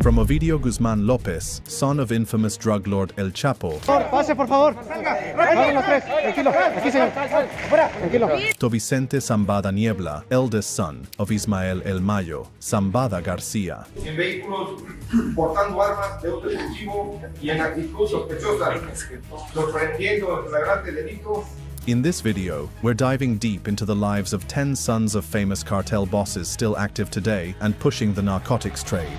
From Ovidio Guzman Lopez, son of infamous drug lord El Chapo, Pase, por favor. Salgan los tres. Tranquilo. Aquí, señor. Tranquilo. to Vicente Zambada Niebla, eldest son of Ismael El Mayo, Zambada García. En vehículos portando armas de uso exclusivo y en actitud sospechosa, sorprendiendo el flagrante delito. In this video, we're diving deep into the lives of 10 sons of famous cartel bosses still active today and pushing the narcotics trade.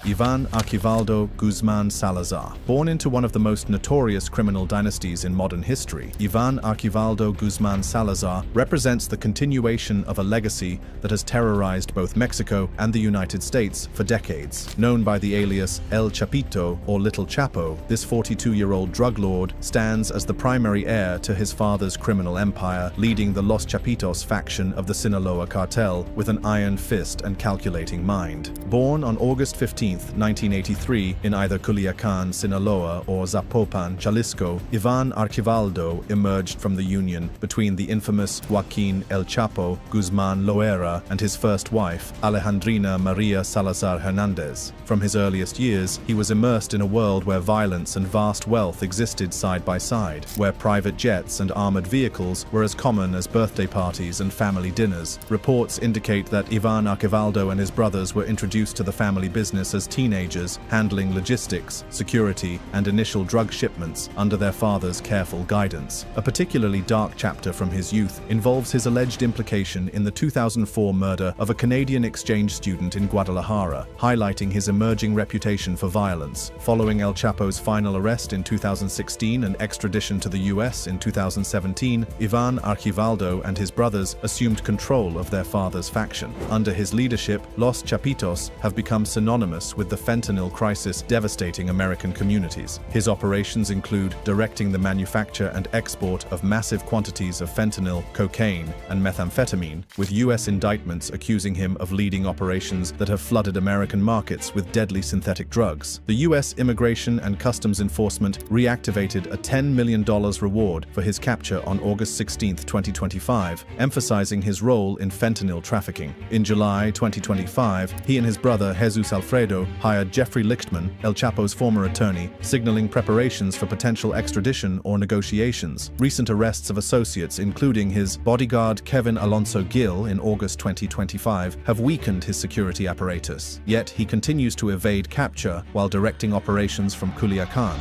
Ivan Archivaldo Guzman Salazar. Born into one of the most notorious criminal dynasties in modern history, Ivan Archivaldo Guzman Salazar represents the continuation of a legacy that has terrorized both Mexico and the United States for decades. Known by the alias El Chapito or Little Chapo, this 42-year-old drug lord stands as the primary heir to his father's criminal empire, leading the Los Chapitos faction of the Sinaloa cartel with an iron fist and calculating mind. Born on August 15, 1983, in either Culiacan, Sinaloa, or Zapopan, Jalisco, Ivan Archivaldo emerged from the union between the infamous Joaquin El Chapo Guzman Loera and his first wife, Alejandrina Maria Salazar Hernandez. From his earliest years, he was immersed in a world where violence and vast wealth existed side by side, where private jets and armored vehicles were as common as birthday parties and family dinners. Reports indicate that Ivan Archivaldo and his brothers were introduced to the family business as teenagers, handling logistics, security, and initial drug shipments under their father's careful guidance. A particularly dark chapter from his youth involves his alleged implication in the 2004 murder of a Canadian exchange student in Guadalajara, highlighting his emerging reputation for violence. Following El Chapo's final arrest in 2016 and extradition to the US in 2017, Ivan Archivaldo and his brothers assumed control of their father's faction. Under his leadership, Los Chapitos have become synonymous with the fentanyl crisis devastating American communities. His operations include directing the manufacture and export of massive quantities of fentanyl, cocaine, and methamphetamine, with US indictments accusing him of leading operations that have flooded American markets with deadly synthetic drugs. The US Immigration and Customs Enforcement reactivated a $10 million reward for his capture on August 16, 2025, emphasizing his role in fentanyl trafficking. In July 2025, he and his brother Jesus Alfredo hired Jeffrey Lichtman, El Chapo's former attorney, signaling preparations for potential extradition or negotiations. Recent arrests of associates, including his bodyguard Kevin Alonso Gil in August 2025, have weakened his security apparatus. Yet he continues to evade capture while directing operations from Culiacan.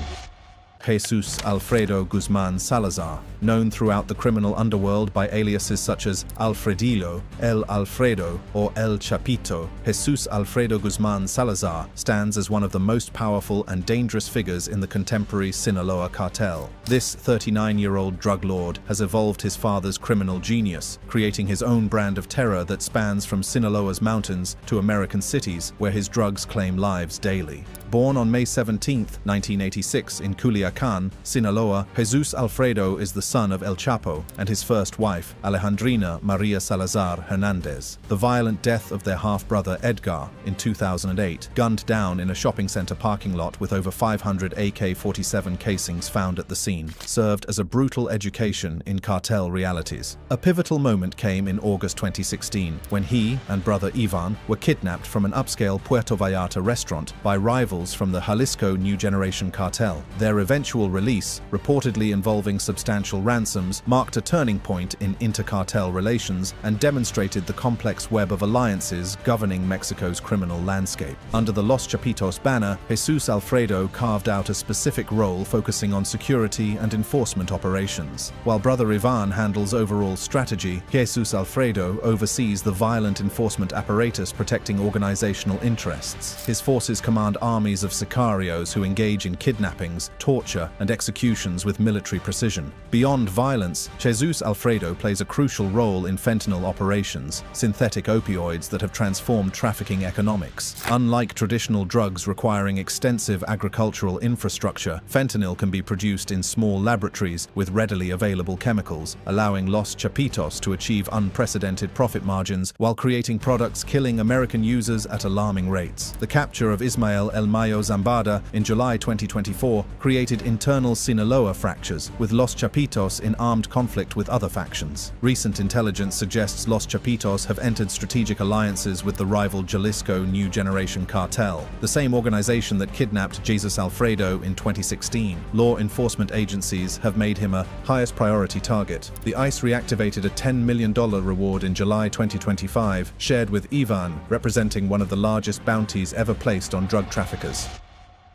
Jesus Alfredo Guzman Salazar, known throughout the criminal underworld by aliases such as Alfredillo, El Alfredo, or El Chapito, Jesus Alfredo Guzman Salazar stands as one of the most powerful and dangerous figures in the contemporary Sinaloa cartel. This 39-year-old drug lord has evolved his father's criminal genius, creating his own brand of terror that spans from Sinaloa's mountains to American cities, where his drugs claim lives daily. Born on May 17, 1986 in Culiacan, Sinaloa, Jesus Alfredo is the son of El Chapo and his first wife, Alejandrina Maria Salazar Hernandez. The violent death of their half-brother Edgar in 2008, gunned down in a shopping center parking lot with over 500 AK-47 casings found at the scene, served as a brutal education in cartel realities. A pivotal moment came in August 2016 when he and brother Ivan were kidnapped from an upscale Puerto Vallarta restaurant by rivals from the Jalisco New Generation cartel. Their eventual release, reportedly involving substantial ransoms, marked a turning point in intercartel relations and demonstrated the complex web of alliances governing Mexico's criminal landscape. Under the Los Chapitos banner, Jesus Alfredo carved out a specific role focusing on security and enforcement operations. While brother Ivan handles overall strategy, Jesus Alfredo oversees the violent enforcement apparatus protecting organizational interests. His forces command armies of sicarios who engage in kidnappings, torture, and executions with military precision. Beyond violence, Jesus Alfredo plays a crucial role in fentanyl operations, synthetic opioids that have transformed trafficking economics. Unlike traditional drugs requiring extensive agricultural infrastructure, fentanyl can be produced in small laboratories with readily available chemicals, allowing Los Chapitos to achieve unprecedented profit margins while creating products killing American users at alarming rates. The capture of Ismael El Mayo Zambada in July 2024 created amid internal Sinaloa fractures, with Los Chapitos in armed conflict with other factions. Recent intelligence suggests Los Chapitos have entered strategic alliances with the rival Jalisco New Generation cartel, the same organization that kidnapped Jesus Alfredo in 2016. Law enforcement agencies have made him a highest priority target. The ICE reactivated a $10 million reward in July 2025, shared with Ivan, representing one of the largest bounties ever placed on drug traffickers.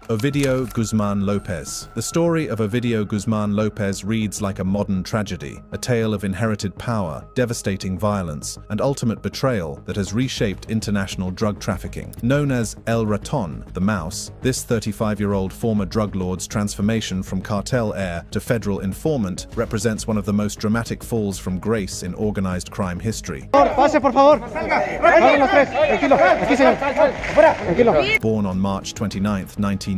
Ovidio Guzman Lopez. The story of Ovidio Guzman Lopez reads like a modern tragedy, a tale of inherited power, devastating violence, and ultimate betrayal that has reshaped international drug trafficking. Known as El Raton, the Mouse, this 35-year-old former drug lord's transformation from cartel heir to federal informant represents one of the most dramatic falls from grace in organized crime history. Pase, por favor. Salgan los tres. Tranquilo. Aquí, señor. Fuera. Tranquilo. Born on March 29, 1990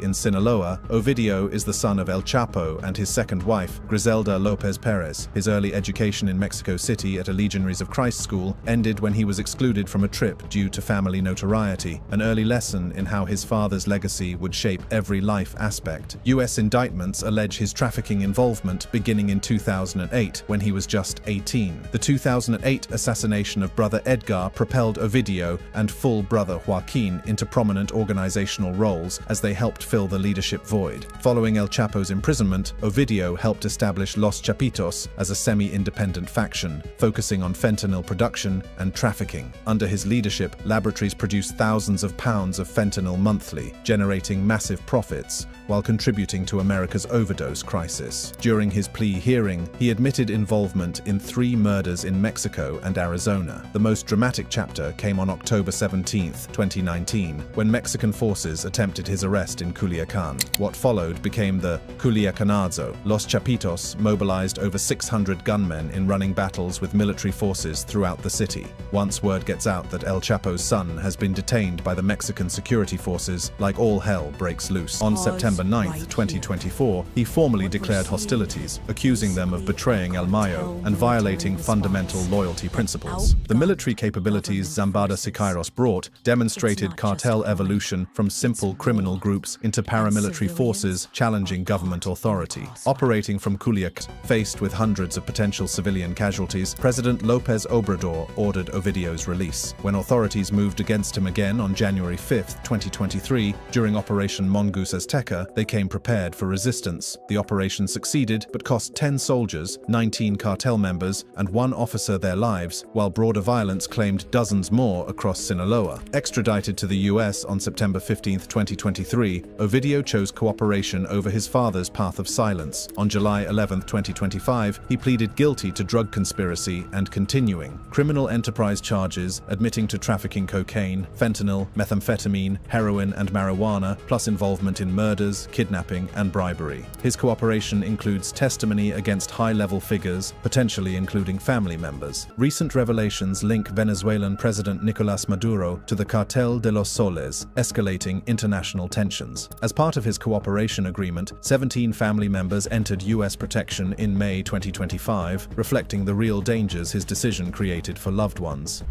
in Sinaloa, Ovidio is the son of El Chapo and his second wife, Griselda Lopez Perez. His early education in Mexico City at a Legionaries of Christ school ended when he was excluded from a trip due to family notoriety, an early lesson in how his father's legacy would shape every life aspect. U.S. indictments allege his trafficking involvement beginning in 2008, when he was just 18. The 2008 assassination of brother Edgar propelled Ovidio and full brother Joaquin into prominent organizational roles as they helped fill the leadership void. Following El Chapo's imprisonment, Ovidio helped establish Los Chapitos as a semi-independent faction, focusing on fentanyl production and trafficking. Under his leadership, laboratories produced thousands of pounds of fentanyl monthly, generating massive profits, while contributing to America's overdose crisis. During his plea hearing, he admitted involvement in 3 murders in Mexico and Arizona. The most dramatic chapter came on October 17, 2019, when Mexican forces attempted his arrest in Culiacan. What followed became the Culiacanazo. Los Chapitos mobilized over 600 gunmen in running battles with military forces throughout the city. Once word gets out that El Chapo's son has been detained by the Mexican security forces, like all hell breaks loose. On September 9, 2024, he formally declared hostilities, accusing them of betraying El Mayo and violating fundamental loyalty principles. The military capabilities Zambada Siqueiros brought demonstrated cartel evolution from simple criminal groups into paramilitary forces challenging government authority. Operating from Culiacan, faced with hundreds of potential civilian casualties, President López Obrador ordered Ovidio's release. When authorities moved against him again on January 5, 2023, during Operation Mongoose Azteca, they came prepared for resistance. The operation succeeded, but cost 10 soldiers, 19 cartel members, and 1 officer their lives, while broader violence claimed dozens more across Sinaloa. Extradited to the US on September 15, 2023, Ovidio chose cooperation over his father's path of silence. On July 11, 2025, he pleaded guilty to drug conspiracy and continuing criminal enterprise charges, admitting to trafficking cocaine, fentanyl, methamphetamine, heroin, and marijuana, plus involvement in murders, kidnapping, and bribery. His cooperation includes testimony against high-level figures, potentially including family members. Recent revelations link Venezuelan President Nicolás Maduro to the Cartel de los Soles, escalating international tensions. As part of his cooperation agreement, 17 family members entered U.S. protection in May 2025, reflecting the real dangers his decision created for loved ones.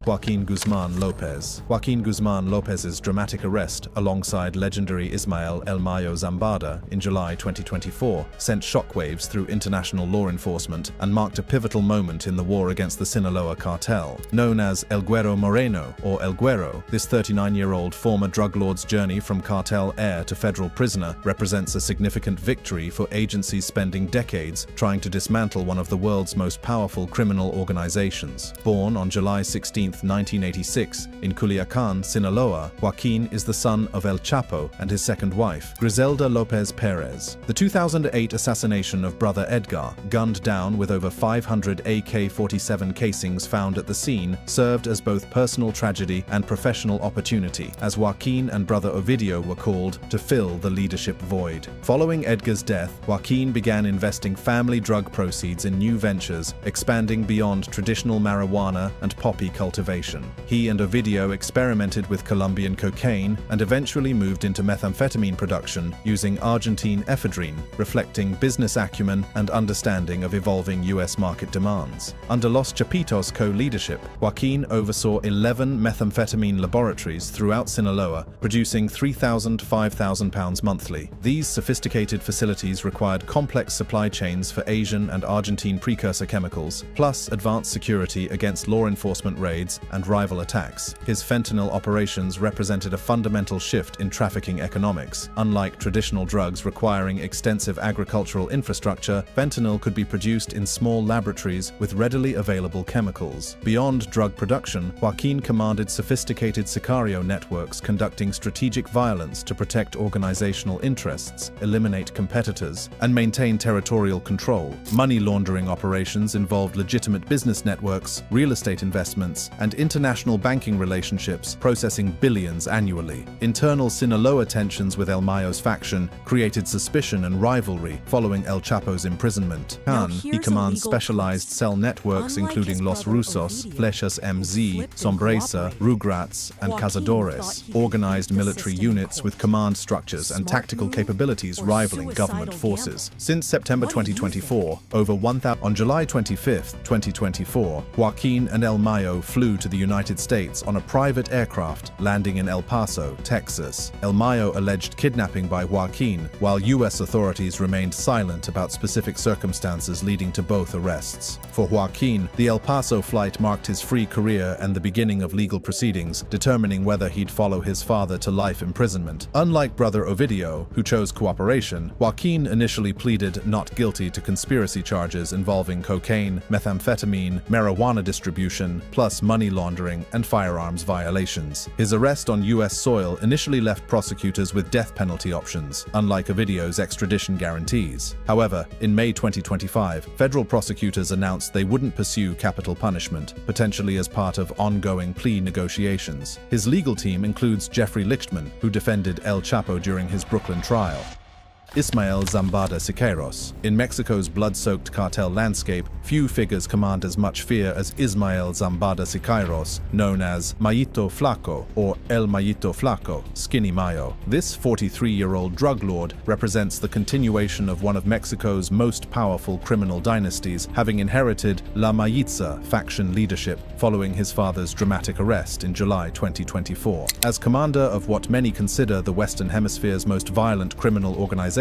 Joaquin Guzman Lopez. Joaquin Guzman Lopez's dramatic arrest alongside legendary Ismael El Mayo Zambada in July 2024 sent shockwaves through international law enforcement and marked a pivotal moment in the war against the Sinaloa cartel. Known as El Güero Moreno or El Güero, this 39-year-old former drug lord's journey from cartel heir to federal prisoner represents a significant victory for agencies spending decades trying to dismantle one of the world's most powerful criminal organizations. Born on July 16, 1986, in Culiacan, Sinaloa, Joaquin is the son of El Chapo and his second wife, Griselda Lopez Perez. The 2008 assassination of brother Edgar, gunned down with over 500 AK-47 casings found at the scene, served as both personal tragedy and professional opportunity, as Joaquin and brother Ovidio were called to fill the leadership void. Following Edgar's death, Joaquin began investing family drug proceeds in new ventures, expanding beyond traditional marijuana and poppy cultivation. cultivation. He and Ovidio experimented with Colombian cocaine and eventually moved into methamphetamine production using Argentine ephedrine, reflecting business acumen and understanding of evolving U.S. market demands. Under Los Chapitos co-leadership, Joaquin oversaw 11 methamphetamine laboratories throughout Sinaloa, producing 3,000 to 5,000 pounds monthly. These sophisticated facilities required complex supply chains for Asian and Argentine precursor chemicals, plus advanced security against law enforcement raids and rival attacks. His fentanyl operations represented a fundamental shift in trafficking economics. Unlike traditional drugs requiring extensive agricultural infrastructure, fentanyl could be produced in small laboratories with readily available chemicals. Beyond drug production, Joaquin commanded sophisticated sicario networks conducting strategic violence to protect organizational interests, eliminate competitors, and maintain territorial control. Money laundering operations involved legitimate business networks, real estate investments, and international banking relationships, processing billions annually. Internal Sinaloa tensions with El Mayo's faction created suspicion and rivalry following El Chapo's imprisonment. He commands specialized cell networks including Los Rusos, Flechas MZ, Sombresa, Rugrats, and Cazadores, organized military units with command structures and tactical capabilities rivaling government forces. Since September 2024, on July 25, 2024, Joaquin and El Mayo flew to the United States on a private aircraft, landing in El Paso, Texas. El Mayo alleged kidnapping by Joaquin, while U.S. authorities remained silent about specific circumstances leading to both arrests. For Joaquin, the El Paso flight marked his free career and the beginning of legal proceedings, determining whether he'd follow his father to life imprisonment. Unlike brother Ovidio, who chose cooperation, Joaquin initially pleaded not guilty to conspiracy charges involving cocaine, methamphetamine, marijuana distribution, plus money laundering and firearms violations. His arrest on U.S. soil initially left prosecutors with death penalty options, unlike Ovidio's extradition guarantees. However, in May 2025, federal prosecutors announced they wouldn't pursue capital punishment, potentially as part of ongoing plea negotiations. His legal team includes Jeffrey Lichtman, who defended El Chapo during his Brooklyn trial. Ismael Zambada Siqueiros. In Mexico's blood-soaked cartel landscape, few figures command as much fear as Ismael Zambada Siqueiros, known as Mayito Flaco or El Mayito Flaco, Skinny Mayo. This 43-year-old drug lord represents the continuation of one of Mexico's most powerful criminal dynasties, having inherited La Mayitza faction leadership following his father's dramatic arrest in July 2024. As commander of what many consider the Western Hemisphere's most violent criminal organization,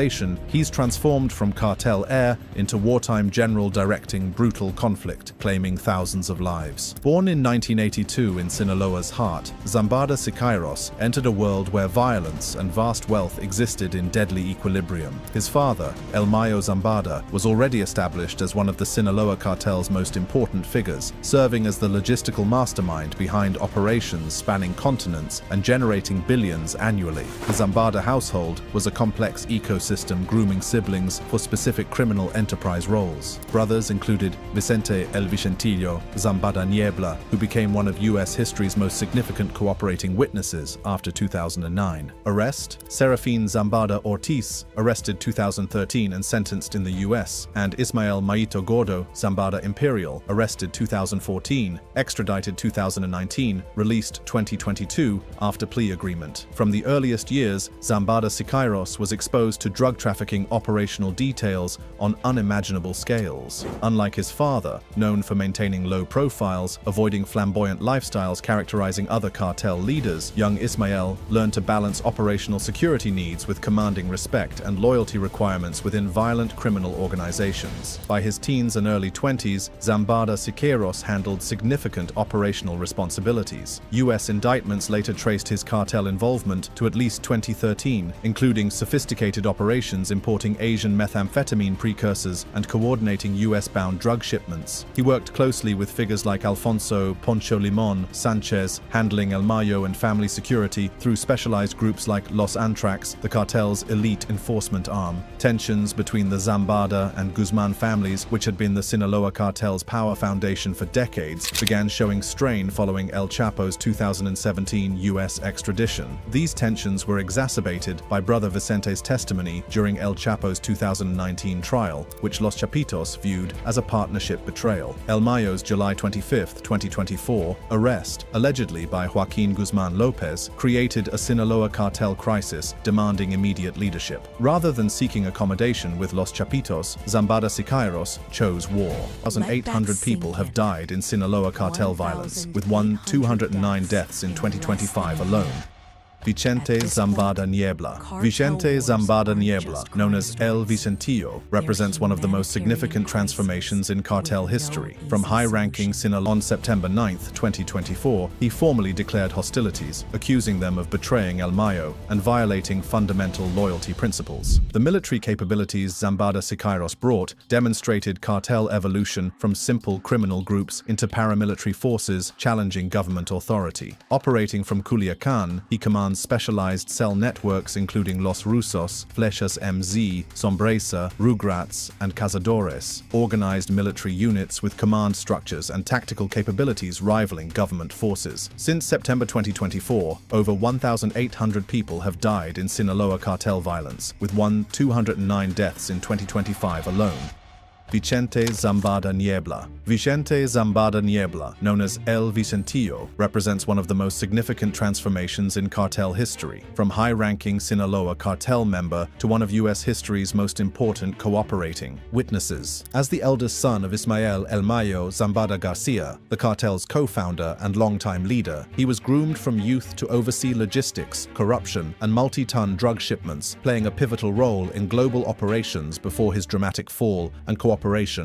he's transformed from cartel heir into wartime general directing brutal conflict, claiming thousands of lives. Born in 1982 in Sinaloa's heart, Zambada Siqueiros entered a world where violence and vast wealth existed in deadly equilibrium. His father, El Mayo Zambada, was already established as one of the Sinaloa cartel's most important figures, serving as the logistical mastermind behind operations spanning continents and generating billions annually. The Zambada household was a complex ecosystem grooming siblings for specific criminal enterprise roles. Brothers included Vicente El Vicentillo Zambada Niebla, who became one of U.S. history's most significant cooperating witnesses after 2009. Arrest: Serafin Zambada Ortiz, arrested 2013 and sentenced in the U.S., and Ismael Mayito Gordo Zambada Imperial, arrested 2014, extradited 2019, released 2022 after plea agreement. From the earliest years, Zambada Siqueiros was exposed to drug trafficking operational details on unimaginable scales. Unlike his father, known for maintaining low profiles, avoiding flamboyant lifestyles characterizing other cartel leaders, young Ismael learned to balance operational security needs with commanding respect and loyalty requirements within violent criminal organizations. By his teens and early 20s, Zambada Siqueiros handled significant operational responsibilities. U.S. indictments later traced his cartel involvement to at least 2013, including sophisticated operations importing Asian methamphetamine precursors and coordinating US-bound drug shipments. He worked closely with figures like Alfonso Poncho Limon Sanchez, handling El Mayo and family security through specialized groups like Los Antrax, the cartel's elite enforcement arm. Tensions between the Zambada and Guzman families, which had been the Sinaloa cartel's power foundation for decades, began showing strain following El Chapo's 2017 US extradition. These tensions were exacerbated by brother Vicente's testimony attorney during El Chapo's 2019 trial, which Los Chapitos viewed as a partnership betrayal. El Mayo's July 25, 2024, arrest, allegedly by Joaquin Guzman Lopez, created a Sinaloa cartel crisis demanding immediate leadership. Rather than seeking accommodation with Los Chapitos, Zambada Sicairos chose war. 1,800 people have died in Sinaloa cartel violence, with 209 deaths in 2025 alone. Vicente Zambada Niebla. Vicente Zambada Niebla, known as El Vicentillo, represents one of the most significant transformations in cartel history. From high-ranking Sinaloa on September 9, 2024, he formally declared hostilities, accusing them of betraying El Mayo and violating fundamental loyalty principles. The military capabilities Zambada Sicairos brought demonstrated cartel evolution from simple criminal groups into paramilitary forces challenging government authority. Operating from Culiacan, he commands specialized cell networks including Los Rusos, Flechas MZ, Sombresa, Rugrats, and Cazadores, organized military units with command structures and tactical capabilities rivaling government forces. Since September 2024, over 1,800 people have died in Sinaloa cartel violence, with 209 deaths in 2025 alone. Vicente Zambada Niebla. Vicente Zambada Niebla, known as El Vicentillo, represents one of the most significant transformations in cartel history, from high-ranking Sinaloa cartel member to one of U.S. history's most important cooperating witnesses. As the eldest son of Ismael El Mayo Zambada Garcia, the cartel's co-founder and longtime leader, he was groomed from youth to oversee logistics, corruption, and multi-ton drug shipments, playing a pivotal role in global operations before his dramatic fall and cooperation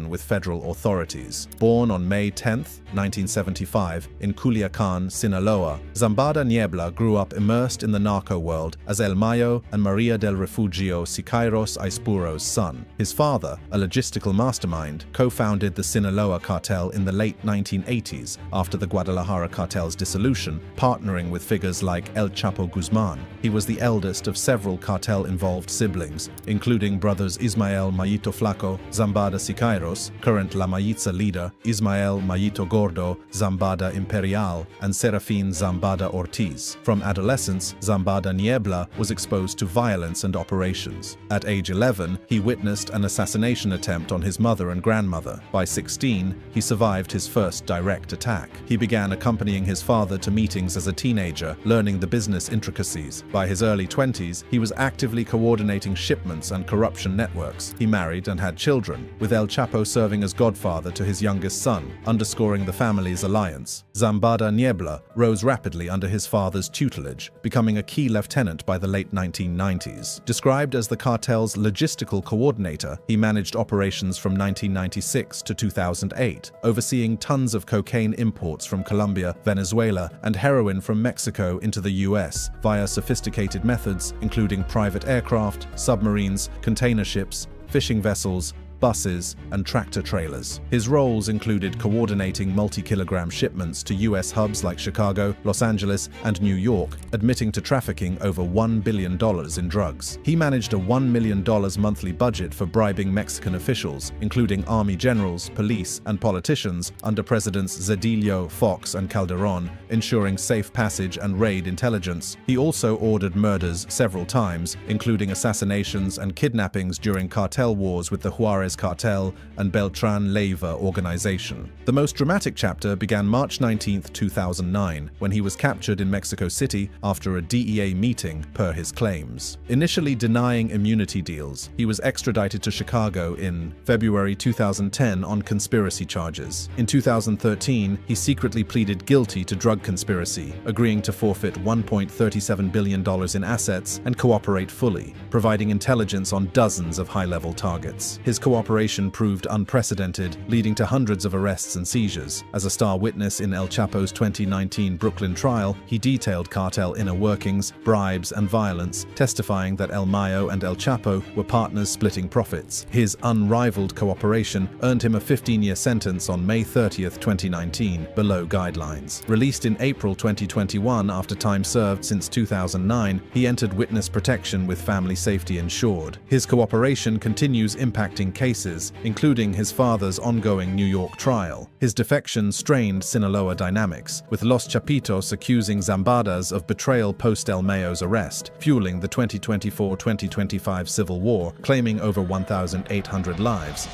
with federal authorities. Born on May 10, 1975, in Culiacan, Sinaloa, Zambada Niebla grew up immersed in the narco world as El Mayo and Maria del Refugio Sicairos Aispuro's son. His father, a logistical mastermind, co-founded the Sinaloa cartel in the late 1980s after the Guadalajara cartel's dissolution, partnering with figures like El Chapo Guzman. He was the eldest of several cartel-involved siblings, including brothers Ismael Mayito Flaco Zambada Sicairos, current La Mayiza leader, Ismael Mayito Gordo Zambada Imperial, and Serafin Zambada Ortiz. From adolescence, Zambada Niebla was exposed to violence and operations. At age 11, he witnessed an assassination attempt on his mother and grandmother. By 16, he survived his first direct attack. He began accompanying his father to meetings as a teenager, learning the business intricacies. By his early 20s, he was actively coordinating shipments and corruption networks. He married and had children, with El Chapo serving as godfather to his youngest son, underscoring the family's alliance. Zambada Niebla rose rapidly under his father's tutelage, becoming a key lieutenant by the late 1990s. Described as the cartel's logistical coordinator, he managed operations from 1996 to 2008, overseeing tons of cocaine imports from Colombia, Venezuela, and heroin from Mexico into the US via sophisticated methods including private aircraft, submarines, container ships, fishing vessels, buses, and tractor-trailers. His roles included coordinating multi-kilogram shipments to U.S. hubs like Chicago, Los Angeles, and New York, admitting to trafficking over $1 billion in drugs. He managed a $1 million monthly budget for bribing Mexican officials, including army generals, police, and politicians under Presidents Zedillo, Fox, and Calderon, ensuring safe passage and raid intelligence. He also ordered murders several times, including assassinations and kidnappings during cartel wars with the Juarez Cartel and Beltran Leiva organization. The most dramatic chapter began March 19, 2009, when he was captured in Mexico City after a DEA meeting, per his claims. Initially denying immunity deals, he was extradited to Chicago in February 2010 on conspiracy charges. In 2013, he secretly pleaded guilty to drug conspiracy, agreeing to forfeit $1.37 billion in assets and cooperate fully, providing intelligence on dozens of high-level targets. His cooperation proved unprecedented, leading to hundreds of arrests and seizures. As a star witness in El Chapo's 2019 Brooklyn trial, he detailed cartel inner workings, bribes, and violence, testifying that El Mayo and El Chapo were partners splitting profits. His unrivaled cooperation earned him a 15-year sentence on May 30, 2019, below guidelines. Released in April 2021 after time served since 2009, he entered witness protection with family safety ensured. His cooperation continues impacting cases, including his father's ongoing New York trial. His defection strained Sinaloa dynamics, with Los Chapitos accusing Zambadas of betrayal post El Mayo's arrest, fueling the 2024-2025 civil war, claiming over 1,800 lives.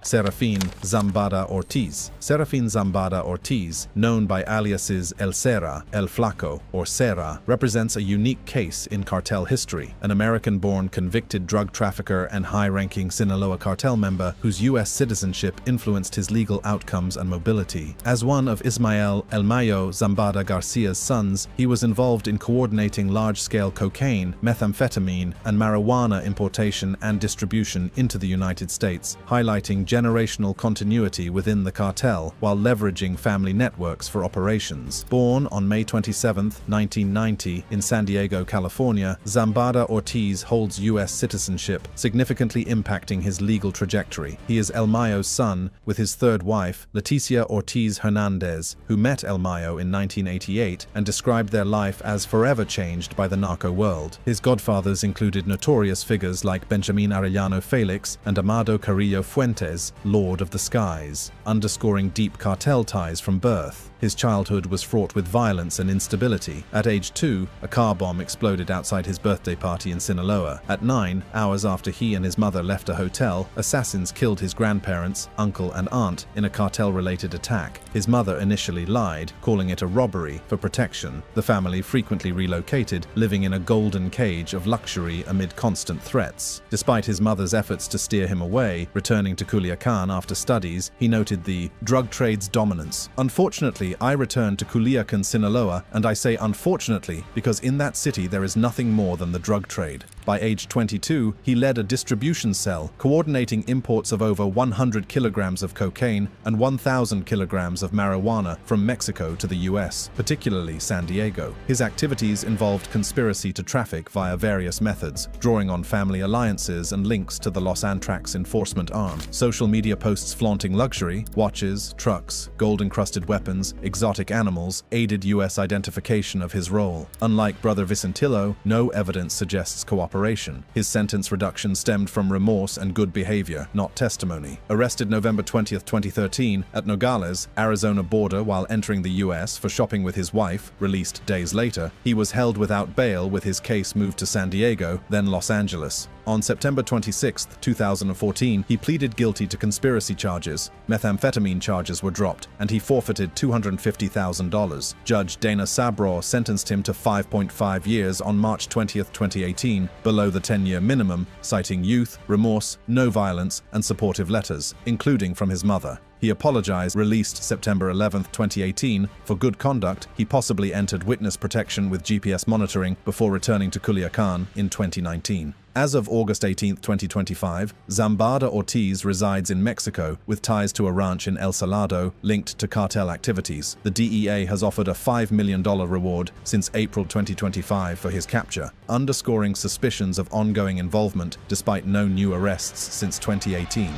Serafin Zambada Ortiz. Serafin Zambada Ortiz, known by aliases El Cera, El Flaco, or Cera, represents a unique case in cartel history, an American-born convicted drug trafficker and high-ranking Sinaloa cartel member whose U.S. citizenship influenced his legal outcomes and mobility. As one of Ismael El Mayo Zambada Garcia's sons, he was involved in coordinating large-scale cocaine, methamphetamine, and marijuana importation and distribution into the United States, highlighting generational continuity within the cartel while leveraging family networks for operations. Born on May 27, 1990 in San Diego, California, Zambada Ortiz holds U.S. citizenship, significantly impacting his legal trajectory. He is El Mayo's son, with his third wife, Leticia Ortiz Hernandez, who met El Mayo in 1988 and described their life as forever changed by the narco world. His godfathers included notorious figures like Benjamin Arellano Felix and Amado Carrillo Fuentes, Lord of the Skies, underscoring deep cartel ties from birth. His childhood was fraught with violence and instability. At age 2, a car bomb exploded outside his birthday party in Sinaloa. At 9, hours after he and his mother left a hotel, assassins killed his grandparents, uncle, and aunt in a cartel-related attack. His mother initially lied, calling it a robbery for protection. The family frequently relocated, living in a golden cage of luxury amid constant threats. Despite his mother's efforts to steer him away, returning to Culiacan after studies, he noted the drug trade's dominance. Unfortunately, I returned to Culiacan, Sinaloa, and I say unfortunately because in that city there is nothing more than the drug trade. By age 22, he led a distribution cell, coordinating imports of over 100 kilograms of cocaine and 1,000 kilograms of marijuana from Mexico to the US, particularly San Diego. His activities involved conspiracy to traffic via various methods, drawing on family alliances and links to the Los Antrax enforcement arm. Social media posts flaunting luxury, watches, trucks, gold-encrusted weapons, exotic animals, aided US identification of his role. Unlike brother Vicentillo, no evidence suggests cooperation. His sentence reduction stemmed from remorse and good behavior, not testimony. Arrested November 20, 2013, at Nogales, Arizona border while entering the US for shopping with his wife, released days later, he was held without bail with his case moved to San Diego, then Los Angeles. On September 26, 2014, he pleaded guilty to conspiracy charges. Methamphetamine charges were dropped, and he forfeited $250,000. Judge Dana Sabro sentenced him to 5.5 years on March 20, 2018, below the 10-year minimum, citing youth, remorse, no violence, and supportive letters, including from his mother. He apologized, released September 11, 2018. For good conduct, he possibly entered witness protection with GPS monitoring before returning to Culiacan in 2019. As of August 18, 2025, Zambada Ortiz resides in Mexico with ties to a ranch in El Salado linked to cartel activities. The DEA has offered a $5 million reward since April 2025 for his capture, underscoring suspicions of ongoing involvement despite no new arrests since 2018.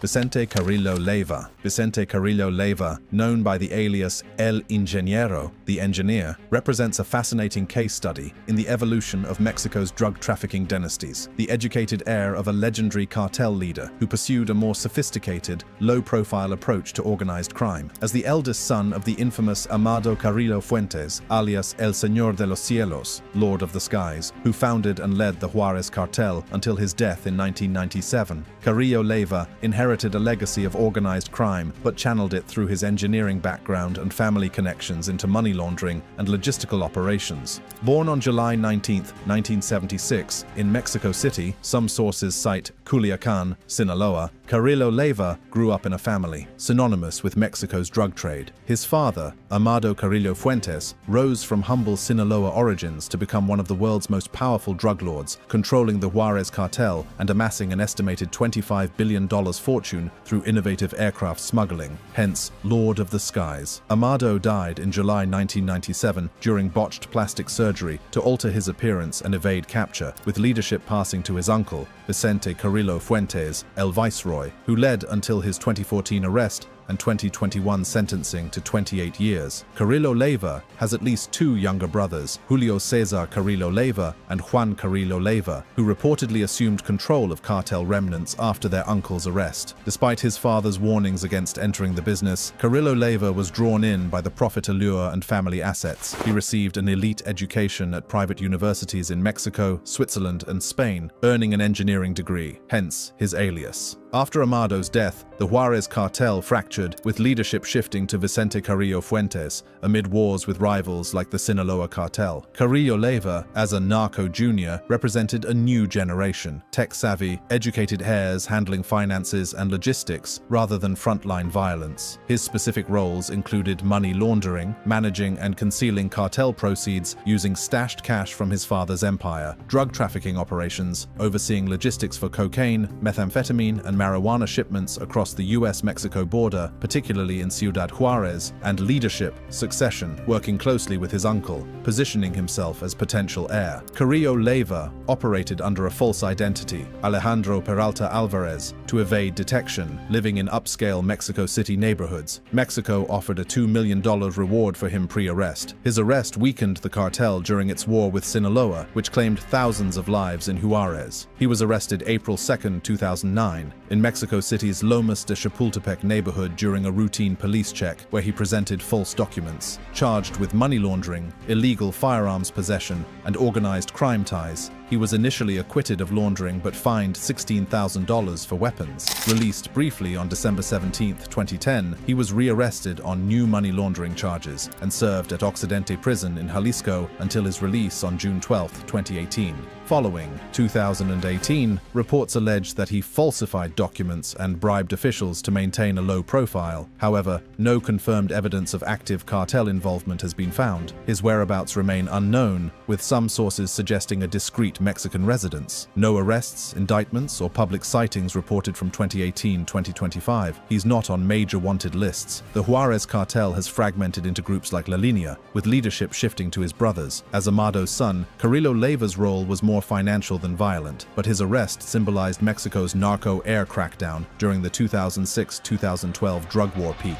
Vicente Carrillo Leiva. Vicente Carrillo Leiva, known by the alias El Ingeniero, the engineer, represents a fascinating case study in the evolution of Mexico's drug trafficking dynasties, the educated heir of a legendary cartel leader who pursued a more sophisticated, low-profile approach to organized crime. As the eldest son of the infamous Amado Carrillo Fuentes, alias El Señor de los Cielos, Lord of the Skies, who founded and led the Juarez cartel until his death in 1997, Carrillo Leiva inherited a legacy of organized crime, but channeled it through his engineering background and family connections into money laundering and logistical operations. Born on July 19, 1976, in Mexico City, some sources cite Culiacan, Sinaloa, Carrillo Leiva grew up in a family synonymous with Mexico's drug trade. His father, Amado Carrillo Fuentes, rose from humble Sinaloa origins to become one of the world's most powerful drug lords, controlling the Juarez cartel and amassing an estimated $25 billion fortune through innovative aircraft smuggling, hence Lord of the Skies. Amado died in July 1997 during botched plastic surgery to alter his appearance and evade capture, with leadership passing to his uncle, Vicente Carrillo Fuentes, El Viceroy, who led until his 2014 arrest and 2021 sentencing to 28 years. Carrillo Leiva has at least two younger brothers, Julio Cesar Carrillo Leiva and Juan Carrillo Leiva, who reportedly assumed control of cartel remnants after their uncle's arrest. Despite his father's warnings against entering the business, Carrillo Leiva was drawn in by the profit allure and family assets. He received an elite education at private universities in Mexico, Switzerland, and Spain, earning an engineering degree, hence his alias. After Amado's death, the Juarez cartel fractured, with leadership shifting to Vicente Carrillo Fuentes amid wars with rivals like the Sinaloa cartel. Carrillo Leiva, as a narco junior, represented a new generation, tech-savvy, educated heirs handling finances and logistics rather than frontline violence. His specific roles included money laundering, managing and concealing cartel proceeds using stashed cash from his father's empire, drug trafficking operations, overseeing logistics for cocaine, methamphetamine, and marijuana shipments across the US-Mexico border, particularly in Ciudad Juarez, and leadership, succession, working closely with his uncle, positioning himself as potential heir. Carrillo Leiva operated under a false identity, Alejandro Peralta Alvarez, to evade detection, living in upscale Mexico City neighborhoods. Mexico offered a $2 million reward for him pre-arrest. His arrest weakened the cartel during its war with Sinaloa, which claimed thousands of lives in Juarez. He was arrested April 2, 2009, in Mexico City's Lomas de Chapultepec neighborhood during a routine police check where he presented false documents. Charged with money laundering, illegal firearms possession, and organized crime ties, he was initially acquitted of laundering but fined $16,000 for weapons. Released briefly on December 17, 2010, he was rearrested on new money laundering charges and served at Occidente Prison in Jalisco until his release on June 12, 2018. Following 2018, reports allege that he falsified documents and bribed officials to maintain a low profile. However, no confirmed evidence of active cartel involvement has been found. His whereabouts remain unknown, with some sources suggesting a discreet Mexican residence. No arrests, indictments, or public sightings reported from 2018-2025. He's not on major wanted lists. The Juarez cartel has fragmented into groups like La Línea, with leadership shifting to his brothers. As Amado's son, Carrillo Leiva's role was more financial than violent, but his arrest symbolized Mexico's narco air crackdown during the 2006-2012 drug war peak.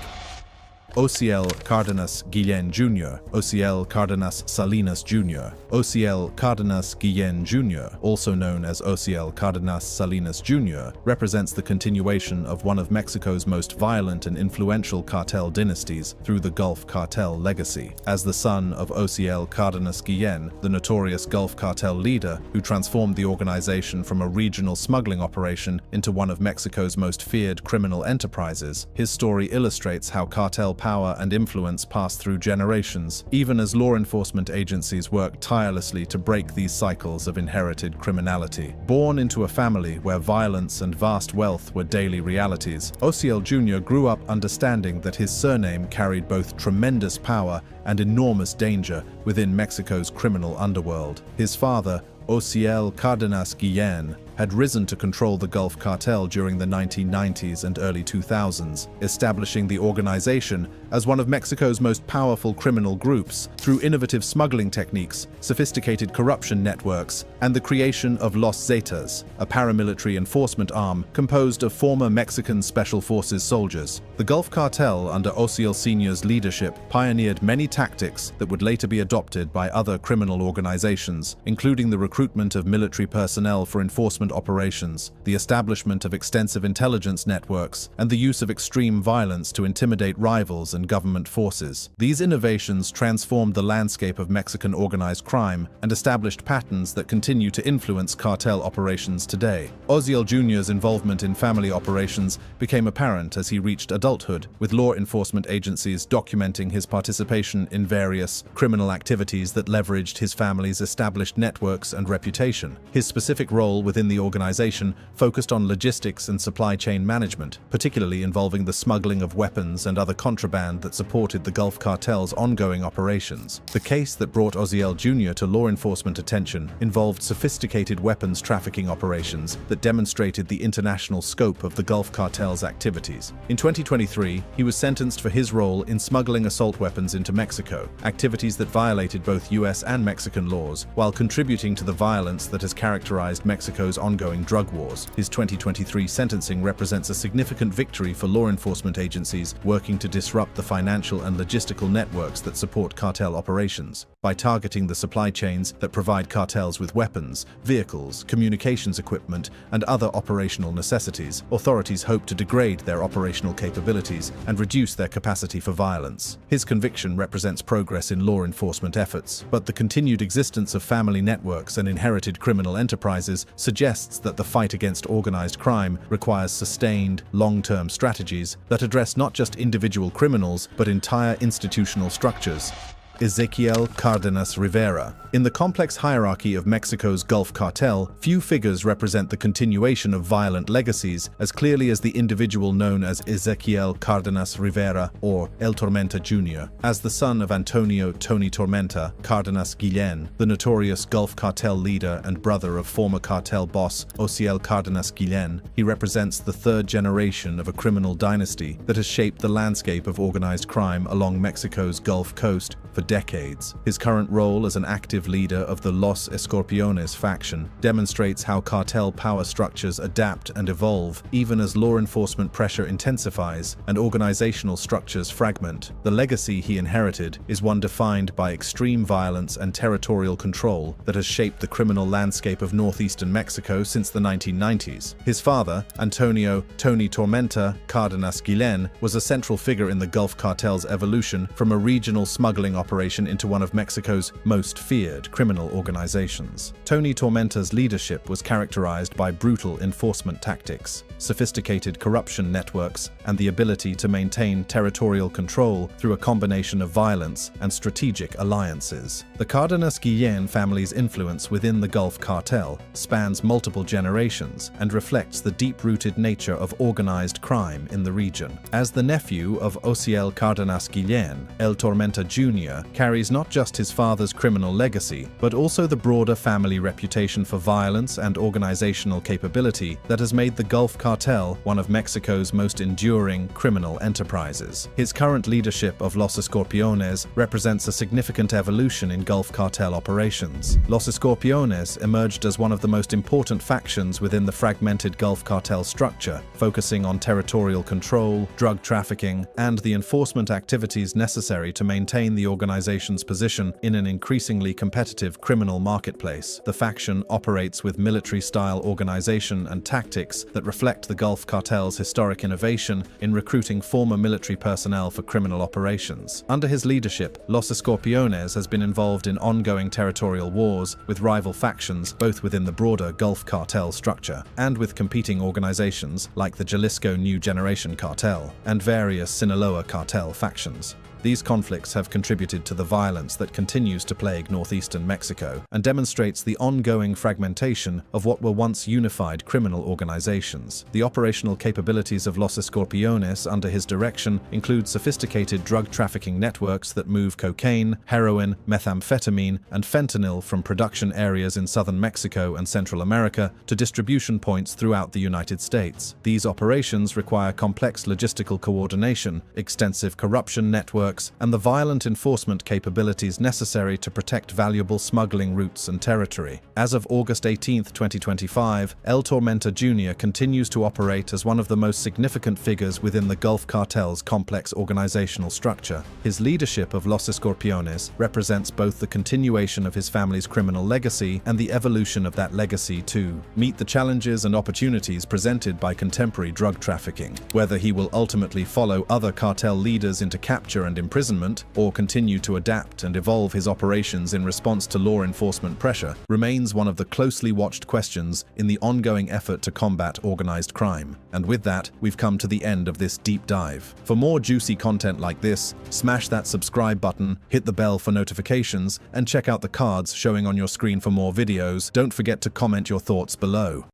Ociel Cárdenas Guillén Jr., Ociel Cárdenas Salinas Jr. Ociel Cárdenas Guillén Jr., also known as Ociel Cárdenas Salinas Jr., represents the continuation of one of Mexico's most violent and influential cartel dynasties through the Gulf Cartel legacy. As the son of Ociel Cárdenas Guillén, the notorious Gulf Cartel leader who transformed the organization from a regional smuggling operation into one of Mexico's most feared criminal enterprises, his story illustrates how cartel power and influence pass through generations, even as law enforcement agencies work tirelessly to break these cycles of inherited criminality. Born into a family where violence and vast wealth were daily realities, Ociel Jr. grew up understanding that his surname carried both tremendous power and enormous danger within Mexico's criminal underworld. His father, Ociel Cárdenas Guillén, had risen to control the Gulf Cartel during the 1990s and early 2000s, establishing the organization as one of Mexico's most powerful criminal groups through innovative smuggling techniques, sophisticated corruption networks, and the creation of Los Zetas, a paramilitary enforcement arm composed of former Mexican Special Forces soldiers. The Gulf Cartel, under Ociel Sr.'s leadership, pioneered many tactics that would later be adopted by other criminal organizations, including the recruitment of military personnel for enforcement operations, the establishment of extensive intelligence networks, and the use of extreme violence to intimidate rivals and government forces. These innovations transformed the landscape of Mexican organized crime and established patterns that continue to influence cartel operations today. Ociel Jr.'s involvement in family operations became apparent as he reached adulthood, with law enforcement agencies documenting his participation in various criminal activities that leveraged his family's established networks and reputation. His specific role within the organization focused on logistics and supply chain management, particularly involving the smuggling of weapons and other contraband that supported the Gulf Cartel's ongoing operations. The case that brought Ociel Jr. to law enforcement attention involved sophisticated weapons trafficking operations that demonstrated the international scope of the Gulf Cartel's activities. In 2023, he was sentenced for his role in smuggling assault weapons into Mexico, activities that violated both US and Mexican laws, while contributing to the violence that has characterized Mexico's ongoing drug wars. His 2023 sentencing represents a significant victory for law enforcement agencies working to disrupt the financial and logistical networks that support cartel operations. By targeting the supply chains that provide cartels with weapons, vehicles, communications equipment, and other operational necessities, authorities hope to degrade their operational capabilities and reduce their capacity for violence. His conviction represents progress in law enforcement efforts, but the continued existence of family networks and inherited criminal enterprises suggests that the fight against organized crime requires sustained, long-term strategies that address not just individual criminals, but entire institutional structures. Ezequiel Cardenas Rivera. In the complex hierarchy of Mexico's Gulf Cartel, few figures represent the continuation of violent legacies as clearly as the individual known as Ezequiel Cardenas Rivera, or El Tormenta Jr. As the son of Antonio "Tony" Tormenta Cardenas Guillen, the notorious Gulf Cartel leader and brother of former cartel boss Osiel Cardenas Guillen, he represents the third generation of a criminal dynasty that has shaped the landscape of organized crime along Mexico's Gulf Coast for decades. His current role as an active leader of the Los Escorpiones faction demonstrates how cartel power structures adapt and evolve even as law enforcement pressure intensifies and organizational structures fragment. The legacy he inherited is one defined by extreme violence and territorial control that has shaped the criminal landscape of northeastern Mexico since the 1990s. His father, Antonio "Tony" Tormenta Cardenas Guillen, was a central figure in the Gulf Cartel's evolution from a regional smuggling operation into one of Mexico's most feared criminal organizations. Tony Tormenta's leadership was characterized by brutal enforcement tactics, sophisticated corruption networks, and the ability to maintain territorial control through a combination of violence and strategic alliances. The Cardenas Guillen family's influence within the Gulf Cartel spans multiple generations and reflects the deep-rooted nature of organized crime in the region. As the nephew of Osiel Cardenas Guillen, El Tormenta Jr. carries not just his father's criminal legacy, but also the broader family reputation for violence and organizational capability that has made the Gulf Cartel one of Mexico's most enduring criminal enterprises. His current leadership of Los Escorpiones represents a significant evolution in Gulf Cartel operations. Los Escorpiones emerged as one of the most important factions within the fragmented Gulf Cartel structure, focusing on territorial control, drug trafficking, and the enforcement activities necessary to maintain the organization's position in an increasingly competitive criminal marketplace. The faction operates with military-style organization and tactics that reflect the Gulf Cartel's historic innovation in recruiting former military personnel for criminal operations. Under his leadership, Los Escorpiones has been involved in ongoing territorial wars with rival factions both within the broader Gulf Cartel structure and with competing organizations like the Jalisco New Generation Cartel and various Sinaloa cartel factions. These conflicts have contributed to the violence that continues to plague northeastern Mexico and demonstrates the ongoing fragmentation of what were once unified criminal organizations. The operational capabilities of Los Escorpiones under his direction include sophisticated drug trafficking networks that move cocaine, heroin, methamphetamine, and fentanyl from production areas in southern Mexico and Central America to distribution points throughout the United States. These operations require complex logistical coordination, extensive corruption networks, and the violent enforcement capabilities necessary to protect valuable smuggling routes and territory. As of August 18, 2025, El Tormenta Jr. continues to operate as one of the most significant figures within the Gulf Cartel's complex organizational structure. His leadership of Los Escorpiones represents both the continuation of his family's criminal legacy and the evolution of that legacy to meet the challenges and opportunities presented by contemporary drug trafficking. Whether he will ultimately follow other cartel leaders into capture and imprisonment, or continue to adapt and evolve his operations in response to law enforcement pressure, remains one of the closely watched questions in the ongoing effort to combat organized crime. And with that, we've come to the end of this deep dive. For more juicy content like this, smash that subscribe button, hit the bell for notifications, and check out the cards showing on your screen for more videos. Don't forget to comment your thoughts below.